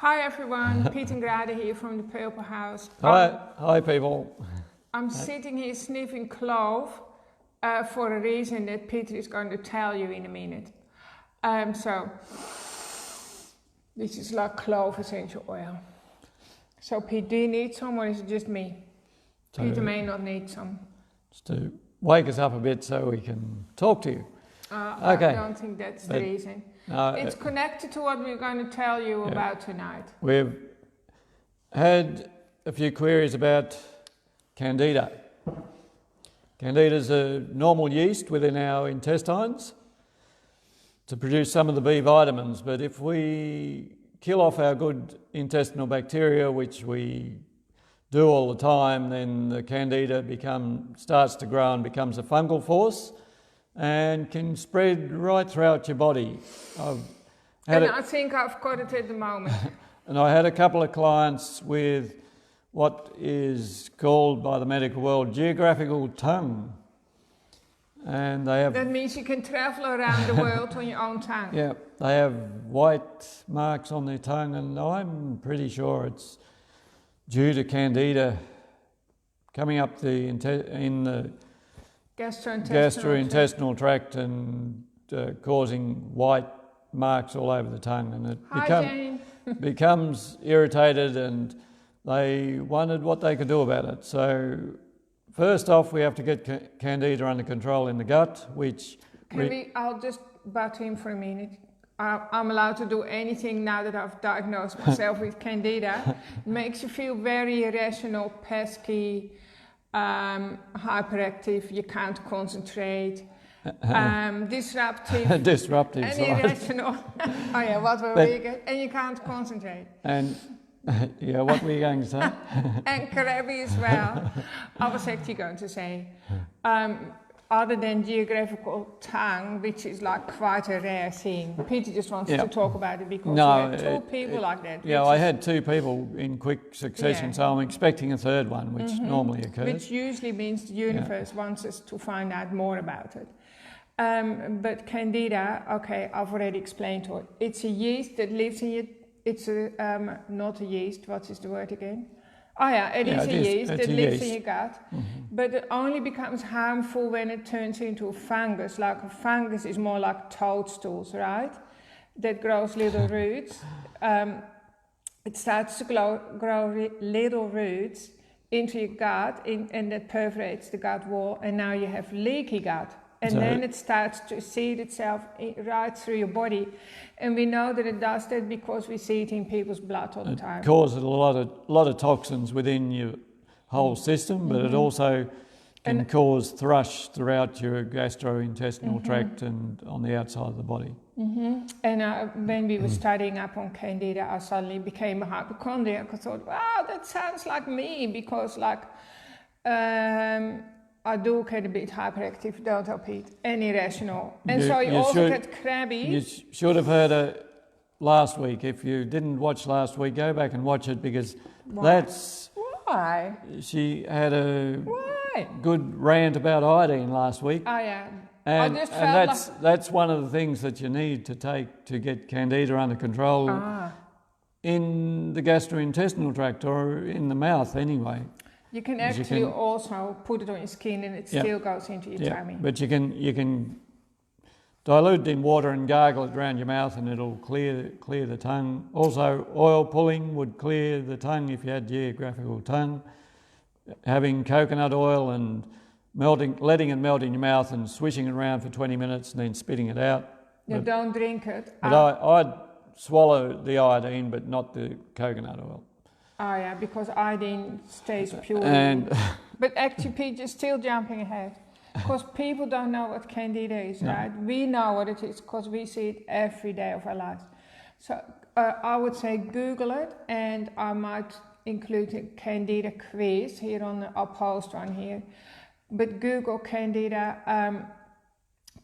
Hi everyone, Pete and Grada here from the Purple House. Hi people. I'm sitting here sniffing clove for a reason that Peter is going to tell you in a minute. So, this is like clove essential oil. So Pete, do you need some or is it just me? Peter may not need some. Just to wake us up a bit so we can talk to you. Okay. I don't think that's the reason. It's Uh, connected to what we're going to tell you about tonight. We've had a few queries about CANDIDA. CANDIDA is a normal yeast within our intestines to produce some of the B vitamins, but if we kill off our good intestinal bacteria, which we do all the time, then the CANDIDA starts to grow and becomes a fungal force and can spread right throughout your body. I think I've got it at the moment. And I had a couple of clients with what is called by the medical world geographical tongue. And they have... That means you can travel around the world on your own tongue. Yeah, they have white marks on their tongue, and I'm pretty sure it's due to CANDIDA coming up in the gastrointestinal tract and causing white marks all over the tongue, and it becomes irritated, and they wondered what they could do about it. So first off, we have to get CANDIDA under control in the gut, which... I'll just butt in for a minute. I'm allowed to do anything now that I've diagnosed myself with CANDIDA. It makes you feel very irrational, pesky, hyperactive, you can't concentrate, disruptive, disruptive, and irrational. Oh yeah, what were we again? And you can't concentrate. And yeah, what were you going to say? And crabby as well. I was actually going to say, other than geographical tongue, which is like quite a rare thing. Peter just wants to talk about it because we had two people like that. Yeah, I had two people in quick succession, so I'm expecting a third one, which normally occurs. Which usually means the universe wants us to find out more about it. But CANDIDA, okay, I've already explained to it. It's a yeast that lives in your... It's not a yeast, what is the word again? Oh yeah, it is a yeast that lives in your gut, but it only becomes harmful when it turns into a fungus. Like a fungus is more like toadstools, right? That grows little roots. It starts to grow little roots into your gut, and that perforates the gut wall, and now you have leaky gut. And then it starts to seed itself right through your body. And we know that it does that because we see it in people's blood all the time. It causes a lot of toxins within your whole system, but it also can cause thrush throughout your gastrointestinal tract and on the outside of the body. And when we were studying up on CANDIDA, I suddenly became a hypochondriac. I thought, wow, that sounds like me, because I do get a bit hyperactive, don't I, Pete? And irrational. And so you also get crabby. You should have heard her last week. If you didn't watch last week, go back and watch it, because that's... Why? She had a good rant about iodine last week. Oh, yeah. And that's one of the things that you need to take to get CANDIDA under control in the gastrointestinal tract, or in the mouth anyway. You can actually also put it on your skin and it still goes into your tummy. But you can dilute it in water and gargle it around your mouth, and it'll clear the tongue. Also, oil pulling would clear the tongue if you had geographical tongue. Having coconut oil and letting it melt in your mouth and swishing it around for 20 minutes and then spitting it out. Don't drink it. But I'd swallow the iodine, but not the coconut oil. Oh yeah, because iodine stays pure. But actually, Pete, you're still jumping ahead. Because people don't know what CANDIDA is, right? We know what it is because we see it every day of our lives. So I would say Google it, and I might include a CANDIDA quiz here I'll post one here. But Google CANDIDA.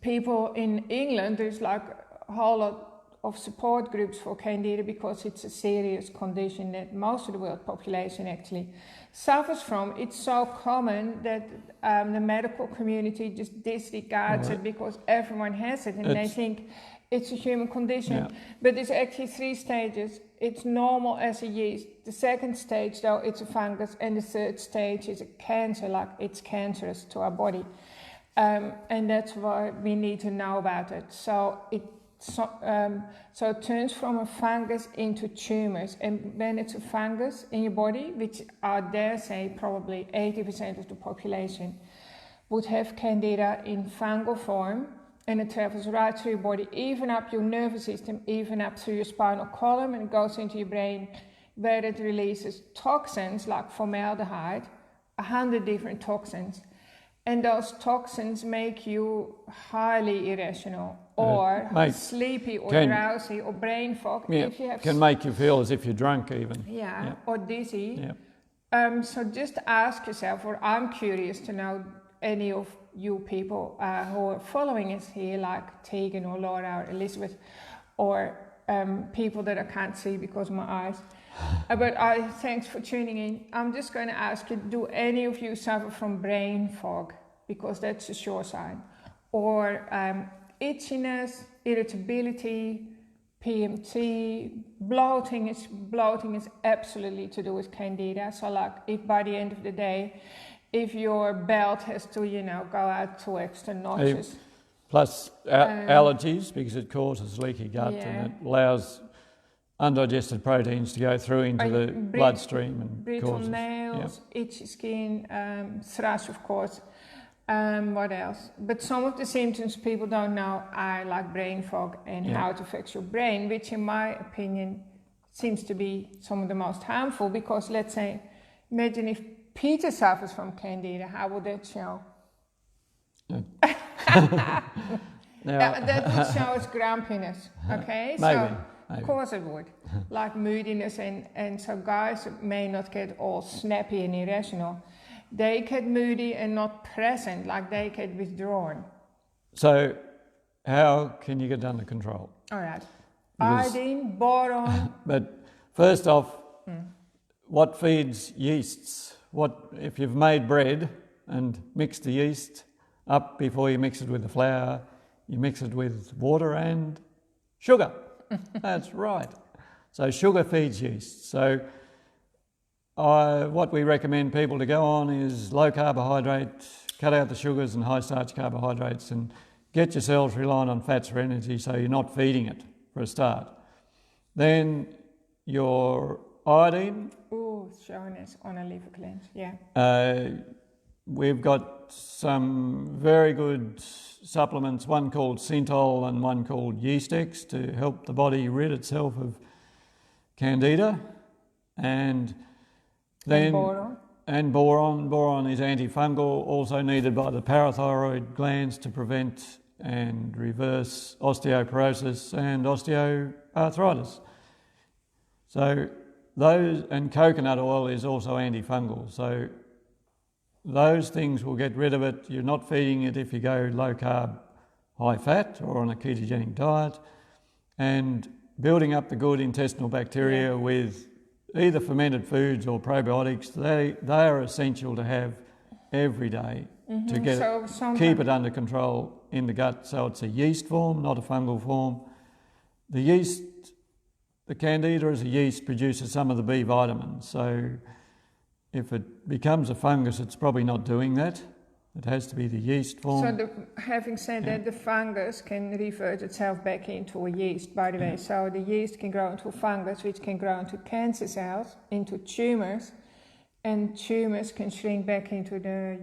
People in England, there's like a whole lot of support groups for CANDIDA, because it's a serious condition that most of the world population actually suffers from. It's so common that the medical community just disregards it because everyone has it, and they think It's a human condition, Yeah. but it's actually 3 stages. It's normal as a yeast. The second stage, though, it's a fungus, and the third stage is a cancer, like it's cancerous to our body, and that's why we need to know about it. So it turns from a fungus into tumors, and when it's a fungus in your body, which I dare say probably 80% of the population would have Candida in fungal form, and it travels right through your body, even up your nervous system, even up through your spinal column, and it goes into your brain, where it releases toxins like formaldehyde, 100 different toxins. And those toxins make you highly irrational, or sleepy, or drowsy, or brain fog. Yeah, if you have can make you feel as if you're drunk even. Yeah, or dizzy. Yeah. So just ask yourself, or I'm curious to know any of you people who are following us here, like Tegan or Laura or Elizabeth, or people that I can't see because of my eyes. But thanks for tuning in. I'm just going to ask you, do any of you suffer from brain fog? Because that's a sure sign. Or itchiness, irritability, PMT, bloating is absolutely to do with Candida. So like if by the end of the day, if your belt has to, go out 2 extra notches. Plus allergies, because it causes leaky gut, and it allows undigested proteins to go through into the bloodstream and brittle causes nails, itchy skin, thrush, of course. What else? But some of the symptoms people don't know are like brain fog and how it affects your brain, which in my opinion seems to be some of the most harmful, because let's say, imagine if Peter suffers from Candida, how would that show? That would show as grumpiness, okay? Maybe. Of course it would. Like moodiness, and so guys may not get all snappy and irrational. They get moody and not present, like they get withdrawn. So how can you get under control? All right. Iodine, boron. But first off, what feeds yeasts? What if you've made bread and mixed the yeast up before you mix it with the flour, you mix it with water and sugar. That's right. So sugar feeds yeast. So what we recommend people to go on is low carbohydrate, cut out the sugars and high starch carbohydrates, and get yourselves relying on fats for energy, so you're not feeding it for a start. Then your iodine. Oh, showing us on a liver cleanse, yeah. We've got some very good supplements, one called Synthol and one called Yeast X, to help the body rid itself of Candida. And boron. And boron is antifungal, also needed by the parasite glands to prevent and reverse osteoporosis and osteoarthritis. So those, and coconut oil is also antifungal. So those things will get rid of it. You're not feeding it if you go low carb, high fat, or on a ketogenic diet, and building up the good intestinal bacteria with either fermented foods or probiotics. They are essential to have every day to get keep it under control in the gut. So it's a yeast form, not a fungal form. The yeast, the Candida as a yeast, produces some of the B vitamins. So if it becomes a fungus, it's probably not doing that. It has to be the yeast form. So having said that, the fungus can revert itself back into a yeast, by the way. So the yeast can grow into a fungus, which can grow into cancer cells, into tumours, and tumours can shrink back into the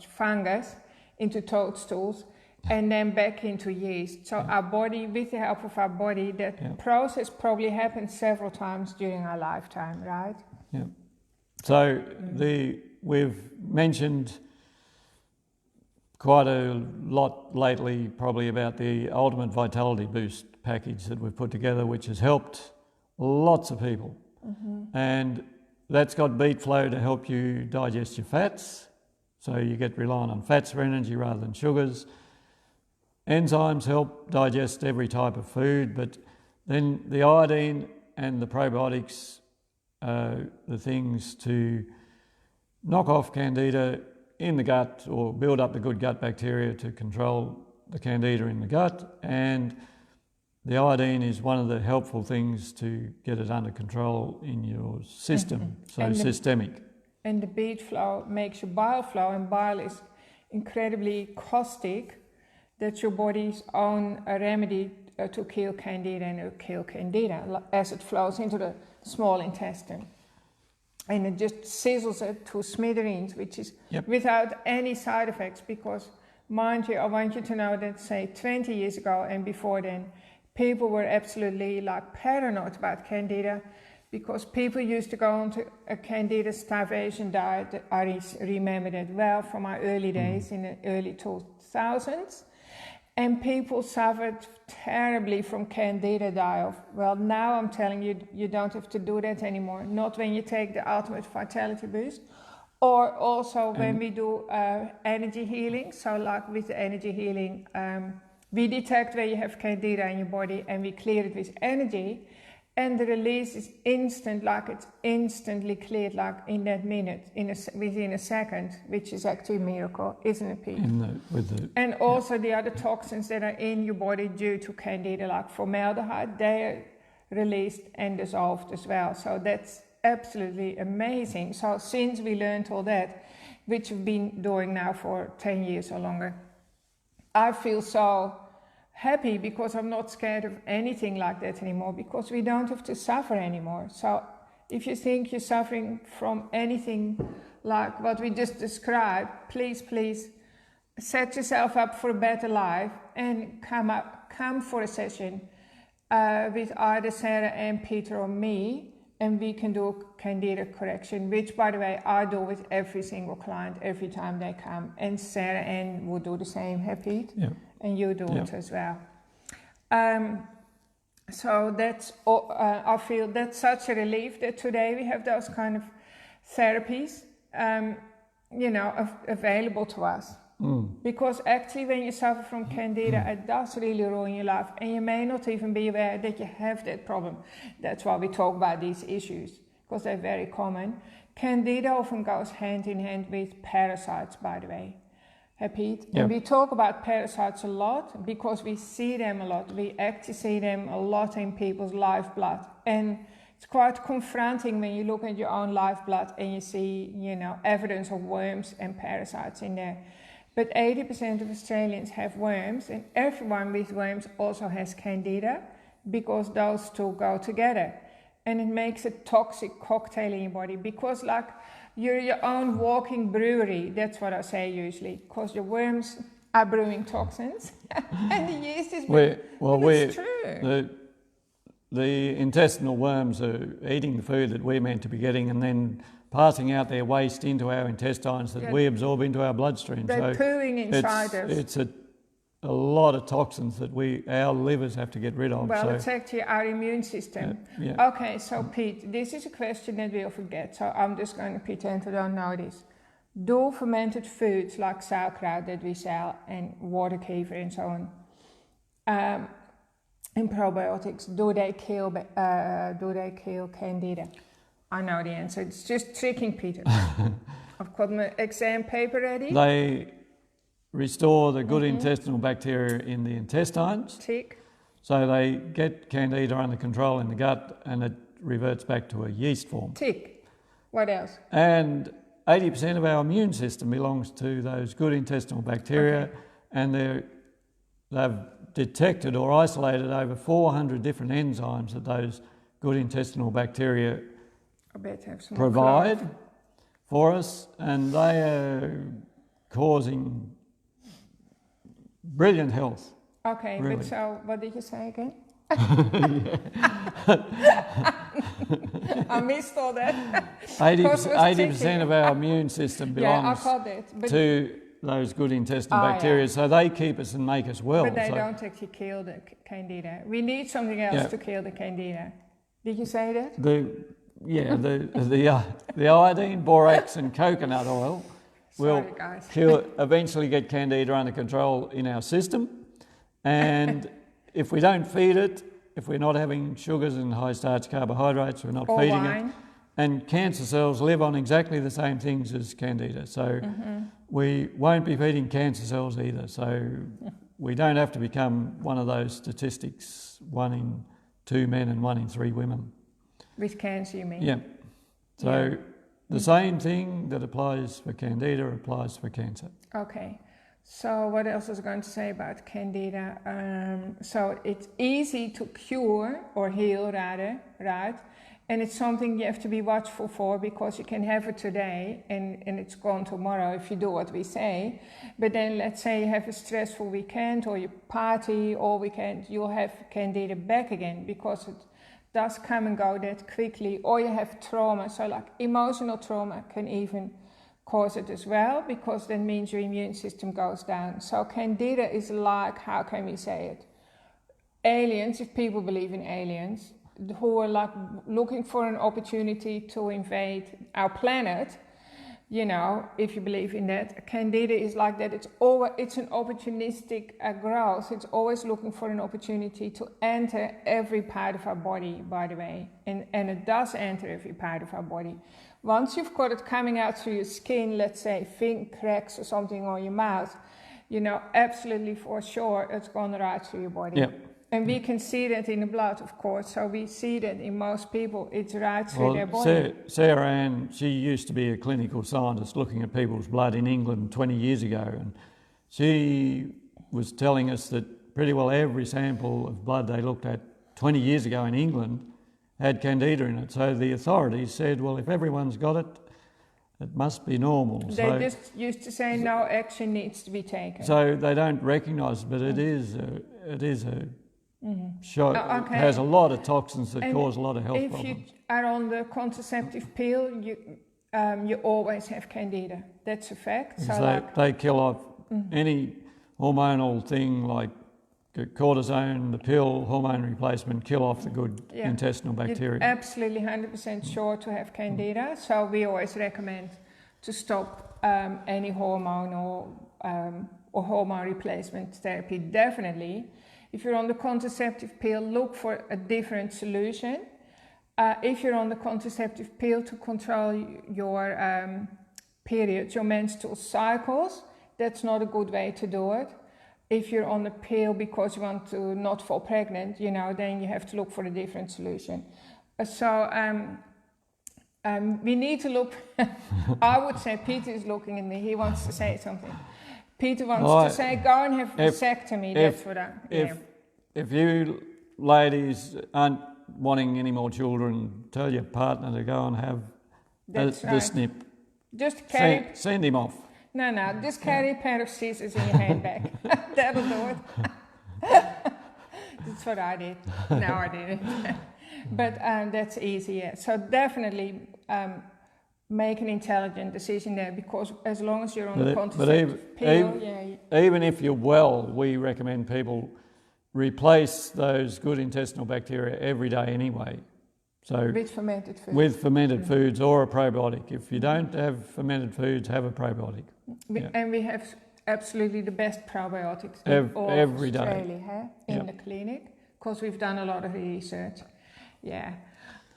fungus, into toadstools, and then back into yeast. So our body, with the help of our body, that process probably happens several times during our lifetime, right? Yeah. So we've mentioned quite a lot lately probably about the Ultimate Vitality Boost package that we've put together, which has helped lots of people. And that's got beet flow to help you digest your fats, so you get reliant on fats for energy rather than sugars. Enzymes help digest every type of food, but then the iodine and the probiotics are the things to knock off Candida in the gut, or build up the good gut bacteria to control the candida in the gut, and the iodine is one of the helpful things to get it under control in your system, so systemic. And the beet flow makes your bile flow, and bile is incredibly caustic. That's your body's own remedy to kill candida and kill candida as it flows into the small intestine. And it just sizzles it to smithereens, which is without any side effects, because, mind you, I want you to know that, say, 20 years ago and before then, people were absolutely like paranoid about candida, because people used to go on to a candida starvation diet. I remember that well from my early days in the early 2000s. And people suffered terribly from candida die-off. Well, now I'm telling you, you don't have to do that anymore. Not when you take the ultimate vitality boost. Or also when we do energy healing. So like with the energy healing, we detect where you have candida in your body and we clear it with energy. And the release is instant, like it's instantly cleared, like in that minute, within a second, which is actually a miracle, isn't it, Pete? And also the other toxins that are in your body due to candida, like formaldehyde, they are released and dissolved as well. So that's absolutely amazing. So since we learned all that, which we've been doing now for 10 years or longer, I feel so happy because I'm not scared of anything like that anymore, because we don't have to suffer anymore. So if you think you're suffering from anything like what we just described, please set yourself up for a better life and come for a session with either Sarah and Peter or me, and we can do candida correction, which, by the way, I do with every single client every time they come, and Sarah Ann will do the same, hey Pete? Yeah. And you do it as well. So that's, I feel that's such a relief that today we have those kind of therapies, available to us. Because actually when you suffer from candida, it does really ruin your life. And you may not even be aware that you have that problem. That's why we talk about these issues, because they're very common. Candida often goes hand in hand with parasites, by the way. Pete? Yep. And we talk about parasites a lot because we see them a lot. We actually see them a lot in people's lifeblood. And it's quite confronting when you look at your own lifeblood and you see, evidence of worms and parasites in there. But 80% of Australians have worms, and everyone with worms also has candida, because those two go together. And it makes a toxic cocktail in your body, because like you're your own walking brewery. That's what I say usually, because your worms are brewing toxins and the yeast is brewing. It's true. The intestinal worms are eating the food that we're meant to be getting and then passing out their waste into our intestines that we absorb into our bloodstream. They're pooing inside us. It's a lot of toxins that our livers have to get rid of. Well, it's actually our immune system. Okay, so Pete, this is a question that we often get, so I'm just going to pretend I don't know this. Do fermented foods like sauerkraut that we sell and water kefir and so on, and probiotics, do they kill candida? I know the answer. It's just tricking Peter. I've got my exam paper ready. They restore the good intestinal bacteria in the intestines. Tick. So they get candida under control in the gut and it reverts back to a yeast form. Tick. What else? And 80% of our immune system belongs to those good intestinal bacteria, and they've detected or isolated over 400 different enzymes that those good intestinal bacteria provide for us, and they are causing brilliant health. Okay, really. But so what did you say again? I missed all that. 80% of our immune system belongs to those good intestinal bacteria, so they keep us and make us well. But they don't actually kill the candida. We need something else to kill the candida. Did you say that? The iodine, borax and coconut oil will eventually get candida under control in our system. And if we don't feed it, if we're not having sugars and high starch carbohydrates, we're not feeding it. And cancer cells live on exactly the same things as candida. So we won't be feeding cancer cells either. So we don't have to become one of those statistics, 1 in 2 men and 1 in 3 women. With cancer, you mean? Yeah. So the same thing that applies for Candida applies for cancer. Okay. So what else was I going to say about Candida? So it's easy to cure or heal rather, right? And it's something you have to be watchful for, because you can have it today and it's gone tomorrow if you do what we say. But then let's say you have a stressful weekend or you party all weekend, you'll have Candida back again, because it does come and go that quickly. Or you have trauma, so like emotional trauma can even cause it as well, because that means your immune system goes down. So Candida is like, how can we say it? Aliens, if people believe in aliens, who are like looking for an opportunity to invade our planet, you know, if you believe in that. Candida is like that. It's an opportunistic growth. It's always looking for an opportunity to enter every part of our body, by the way. And it does enter every part of our body. Once you've got it coming out through your skin, let's say cracks or something on your mouth, you know, absolutely for sure it's gone right through your body. Yep. And we can see that in the blood, of course. So we see that in most people, it's right through their body. Sarah Ann, she used to be a clinical scientist looking at people's blood in England 20 years ago. And she was telling us that pretty well every sample of blood they looked at 20 years ago in England had Candida in it. So the authorities said, well, if everyone's got it, it must be normal. They just used to say no action needs to be taken. So they don't recognise it, but it is a show. Okay. It has a lot of toxins that cause a lot of health problems. If you are on the contraceptive pill, you always have Candida. That's a fact. So they kill off any hormonal thing like cortisone, the pill, hormone replacement, kill off the good intestinal bacteria. You're absolutely 100% sure to have Candida. So we always recommend to stop any hormone or hormone replacement therapy, definitely. If you're on the contraceptive pill, look for a different solution. If you're on the contraceptive pill to control your periods, your menstrual cycles, that's not a good way to do it. If you're on the pill because you want to not fall pregnant, you know, then you have to look for a different solution. We need to look. I would say Peter is looking at me. He wants to say something. Peter wants to say, go and have a vasectomy. That's what if you ladies aren't wanting any more children, tell your partner to go and have the snip. Just carry. Send him off. No, just carry a pair of scissors in your handbag. That'll do it. That's what I did. No, I didn't. But that's easy, yeah. So definitely make an intelligent decision there, because as long as you're on the contraceptive pill... Even if you're well, we recommend people replace those good intestinal bacteria every day anyway. So with fermented foods. With fermented foods or a probiotic. If you don't have fermented foods, have a probiotic. And we have absolutely the best probiotics every day. Australia, in the clinic, because we've done a lot of research. Yeah.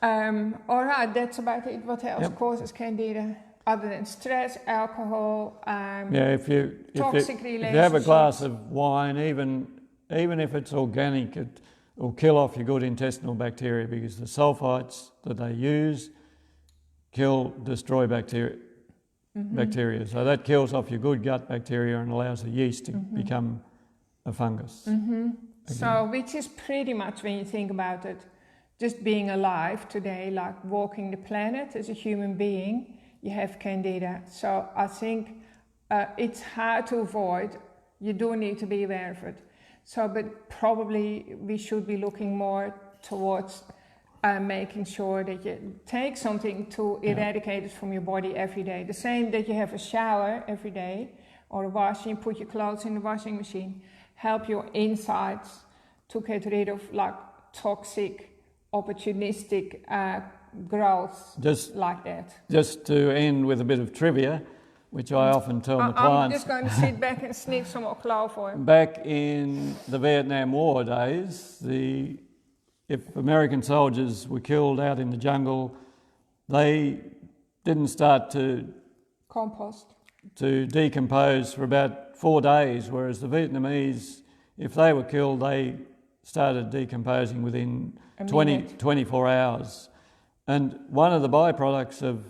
All right, that's about it. What else causes Candida? Other than stress, alcohol, if you have a glass of wine, even if it's organic, it will kill off your good intestinal bacteria, because the sulfites that they use destroy bacteria. So that kills off your good gut bacteria and allows the yeast to become a fungus. So, which is pretty much, when you think about it, just being alive today, like walking the planet as a human being, you have Candida. So I think it's hard to avoid. You do need to be aware of it. So, but probably we should be looking more towards making sure that you take something to eradicate it from your body every day. The same that you have a shower every day or a washing, put your clothes in the washing machine. Help your insides to get rid of like toxic, opportunistic growth like that. Just to end with a bit of trivia, which I often tell my clients. I'm just going to sit back and sniff some more chloroform. Back in the Vietnam War days, if American soldiers were killed out in the jungle, they didn't start to compost, to decompose for about 4 days, whereas the Vietnamese if they were killed, they started decomposing within 24 hours. And one of the byproducts of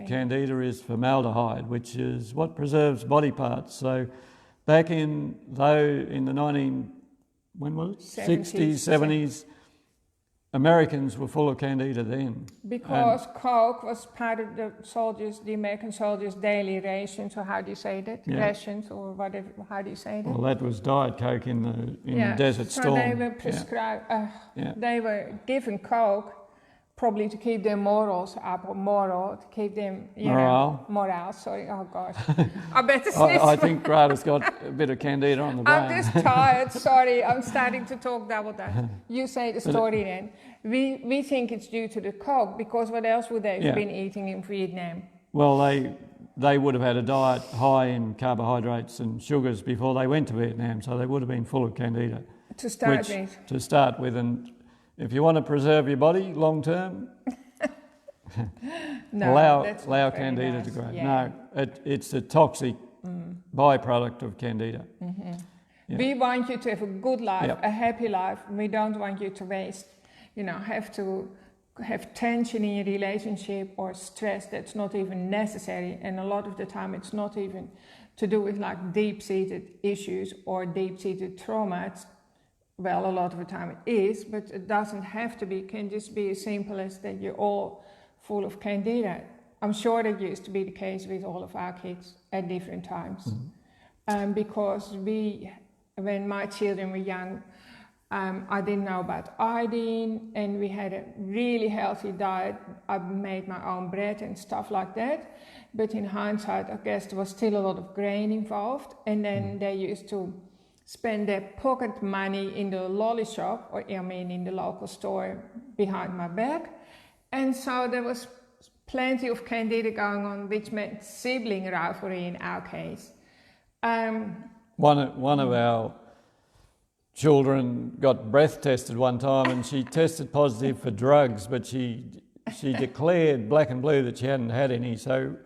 Candida is formaldehyde, which is what preserves body parts. So back in the 60s, 70s, Americans were full of Candida then. Because Coke was part of the American soldiers' daily rations, or how do you say that? Yeah. Rations, or whatever, how do you say that? Well, that was Diet Coke in the Desert Storm. So they were prescribed, they were given Coke probably to keep their morals up, or to keep them, morale, sorry, oh gosh. I better sniff. I think Grada's got a bit of Candida on the brain. I'm just tired, sorry, I'm starting to talk double that. You say the story then. We think it's due to the Coke, because what else would they have been eating in Vietnam? Well, they would have had a diet high in carbohydrates and sugars before they went to Vietnam, so they would have been full of Candida. To start with. And if you want to preserve your body long term, allow Candida to grow. Yeah. No, it's a toxic byproduct of Candida. Mm-hmm. Yeah. We want you to have a good life, a happy life. We don't want you to waste, have to have tension in your relationship or stress that's not even necessary. And a lot of the time it's not even to do with like deep-seated issues or deep-seated traumas. Well, a lot of the time it is, but it doesn't have to be. It can just be as simple as that you're all full of Candida. I'm sure that used to be the case with all of our kids at different times. Mm-hmm. Because when my children were young, I didn't know about iodine, and we had a really healthy diet. I made my own bread and stuff like that. But in hindsight, I guess there was still a lot of grain involved. And then they used to spend their pocket money in the lolly shop, in the local store behind my back. And so there was plenty of Candida going on, which meant sibling rivalry in our case. One of our children got breath tested one time, and she tested positive for drugs, but she declared black and blue that she hadn't had any. So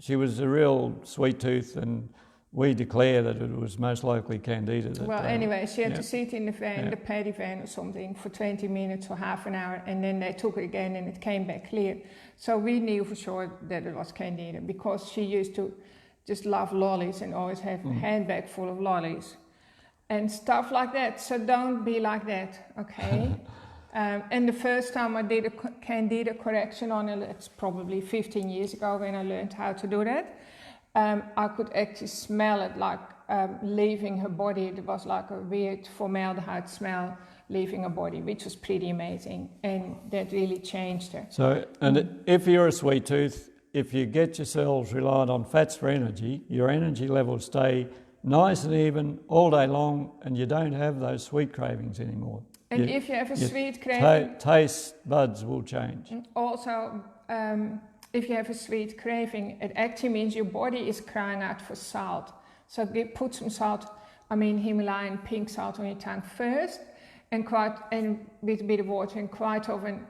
she was a real sweet tooth, and we declare that it was most likely Candida. Anyway, she had to sit in the van, the paddy van or something, for 20 minutes or half an hour, and then they took it again and it came back clear. So we knew for sure that it was Candida, because she used to just love lollies and always have a handbag full of lollies and stuff like that. So don't be like that, okay? And the first time I did a Candida correction on her, it's probably 15 years ago when I learned how to do that. I could actually smell it like leaving her body. It was like a weird formaldehyde smell leaving her body, which was pretty amazing, and that really changed her. So, and if you're a sweet tooth, if you get yourselves reliant on fats for energy, your energy levels stay nice and even all day long, and you don't have those sweet cravings anymore. And if you have a sweet craving, taste buds will change. Also, if you have a sweet craving, it actually means your body is crying out for salt. So put some salt, Himalayan pink salt on your tongue first, and with a bit of water, and quite often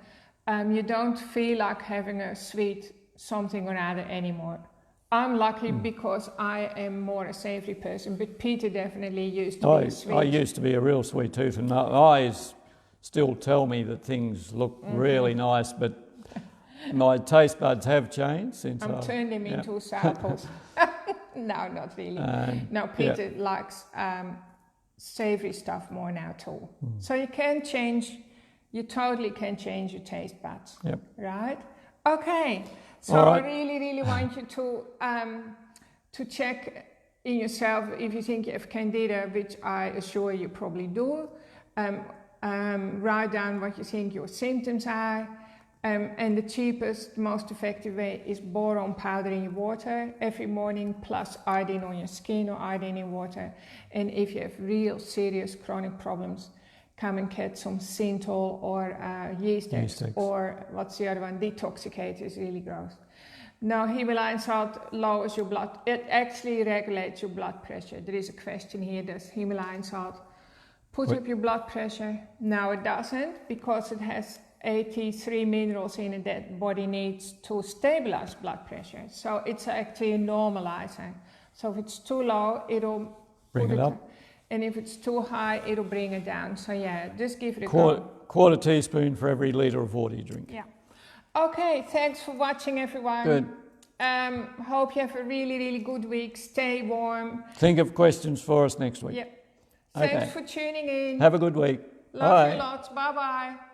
you don't feel like having a sweet something or other anymore. I'm lucky because I am more a savoury person, but Peter definitely used to be sweet. I used to be a real sweet tooth, and my eyes still tell me that things look really nice, but my taste buds have changed since I've turned them into samples. No, not really. No, Peter likes savoury stuff more now too. So you totally can change your taste buds. Yep. Right? Okay. So I really, really want you to check in yourself if you think you have Candida, which I assure you probably do. Write down what you think your symptoms are. And the cheapest, most effective way is boron powder in your water every morning, plus iodine on your skin or iodine in water. And if you have real serious chronic problems, come and get some Synthol or yeast X, or what's the other one? Detoxicate is really gross. Now, Himalayan salt lowers your blood. It actually regulates your blood pressure. There is a question here: does Himalayan salt put up your blood pressure? No, it doesn't, because it has 83 minerals in it that body needs to stabilize blood pressure. So it's actually a normalizer. So if it's too low, it'll Bring it up. And if it's too high, it'll bring it down. So yeah, just give it a quarter teaspoon for every litre of water you drink. Yeah. Okay, thanks for watching, everyone. Good. Hope you have a really, really good week. Stay warm. Think of questions for us next week. Yeah. Thanks for tuning in. Have a good week. Love you lots. Bye-bye.